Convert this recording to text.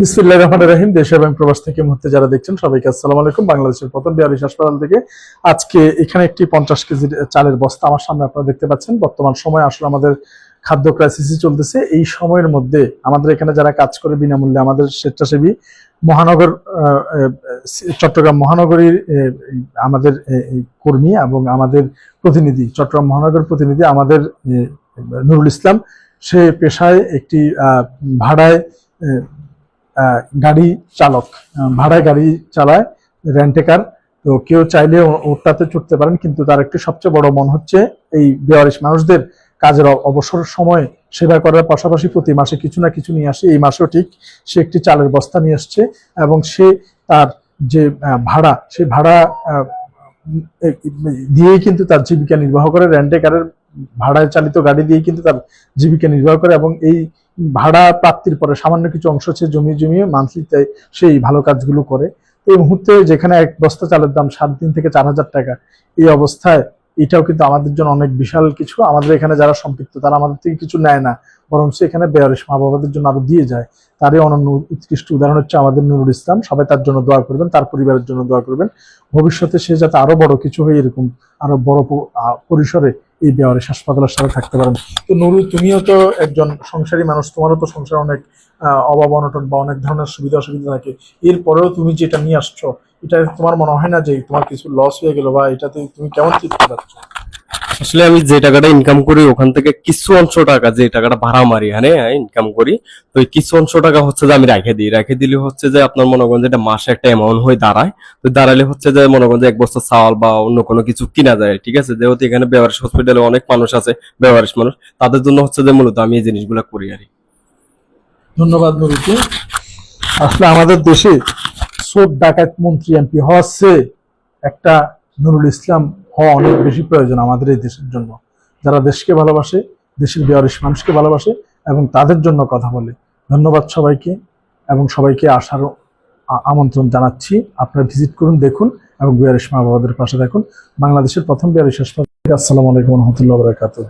বিসমিল্লাহির রহমানির রহিম। দেশ এবং প্রবাস থেকে মুহূর্তে যারা দেখছেন সবাইকে আসসালামু আলাইকুম। বাংলাদেশের প্রথম বেয়ারিশ হাসপাতাল থেকে আজকে এখানে একটি 50 কেজির চালের বস্তা আমার সামনে আপনারা দেখতে পাচ্ছেন। বর্তমান সময় আসলে আমাদের খাদ্য ক্রাইসিস চলতেছে। এই সময়ের মধ্যে আমাদের এখানে যারা কাজ করে বিনামূল্যে, আমাদের স্বেচ্ছাসেবী মহানগর চট্টগ্রাম মহানগরীর আমাদের কর্মী এবং আমাদের প্রতিনিধি, চট্টগ্রাম মহানগর প্রতিনিধি আমাদের নুরুল ইসলাম, সে পেশায় একটি ভাড়ায় গাড়ি চালক, ভাড়ায় গাড়ি চালায়, রেন্টেকার। তো কেউ চাইলে ওটাতে চড়তে পারেন, কিন্তু তার একটি সবচেয়ে বড় মন হচ্ছে এই বেওয়ারিশ মানুষদের কাজের অবসর সময় সেবা করার পাশাপাশি প্রতি মাসে কিছু না কিছু নিয়ে আসে। এই মাসেও ঠিক সে একটি চালের বস্তা নিয়ে আসছে এবং সে তার যে ভাড়া, সেই ভাড়া দিয়েই কিন্তু তার জীবিকা নির্বাহ করে। রেন্টেকারের ভাড়ায় চালিত গাড়ি দিয়ে কিন্তু তার জীবিকা নির্বাহ করে এবং এই ভাড়া প্রাপ্তির পরে সামান্য কিছু অংশ সে জমিয়ে মান্থলিতে সেই ভালো কাজগুলো করে। এই মুহূর্তে যেখানে এক বস্তা চালের দাম 7,000 থেকে 4,000 টাকা, এই অবস্থায় এটাও কিন্তু আমাদের জন্য অনেক বিশাল কিছু। আমাদের এখানে যারা সম্পৃক্ত তারা আমাদের থেকে কিছু নেয় না, বরং এখানে বেয়ারিশ মা বাবাদের জন্য আরো দিয়ে যায়। তারই অনন্য উৎকৃষ্ট উদাহরণ হচ্ছে আমাদের নুরুল ইসলাম। সবাই তার জন্য দোয়া করবেন, তার পরিবারের জন্য দোয়া করবেন। ভবিষ্যতে সে যাতে আরো বড় কিছু হয়ে এরকম আরো বড় পরিসরে এই বেয়ারিশ হাসপাতালের সাথে থাকতে পারেন। তো নুরুল, তুমিও তো একজন সংসারী মানুষ, তোমারও তো সংসার অনেক অভাব অনটন বা অনেক ধরনের সুবিধা অসুবিধা থাকে। এরপরেও তুমি যেটা নিয়ে আসছো, এটা তোমার মনে হয় না যে তোমার কিছু লস হয়ে গেল, বা এটাতে তুমি কেমন চিন্তা পাচ্ছ? আসলে আমি যে টাকাটা ইনকাম করি ওখান থেকে কিছু অংশ টাকা, যে টাকাটা ভাড়া মারি এখানে ইনকাম করি, তো এই কিছু অংশ টাকা হচ্ছে যে আমি রেখে দিলে হচ্ছে যে আপনার মনে করেন যে এটা মাসে একটা অ্যামাউন্ট হয়ে দাঁড়ায়। তো দাঁড়ালে হচ্ছে যে মনে করেন যে 1 বস্তা চাল বা অন্য কোনো কিছু কিনা যায়, ঠিক আছে। যেহেতু এখানে বেওয়ারিশ হসপিটালে অনেক মানুষ আছে, বেওয়ারিশ মানুষ, তাদের জন্য হচ্ছে যে মূলত আমি এই জিনিসগুলো করি আর কি। ধন্যবাদ নুরুলকে। আসলে আমাদের দেশে চোর ডাকাত মন্ত্রী এমপি হওয়ার চেয়ে একটা নুরুল ইসলাম হওয়া অনেক বেশি প্রয়োজন আমাদের এই দেশের জন্য, যারা দেশকে ভালোবাসে, দেশের বেয়ারিশ মানুষকে ভালোবাসে এবং তাদের জন্য কথা বলে। ধন্যবাদ সবাইকে এবং সবাইকে আসার আমন্ত্রণ জানাচ্ছি। আপনারা ভিজিট করুন, দেখুন এবং বেয়ারিশ মা বাবাদের পাশে দেখুন। বাংলাদেশের প্রথম বেয়ারিশ হাসপাতাল। আসসালামু আলাইকুম ওয়া রাহমাতুল্লাহি ওয়া বারাকাতুহু।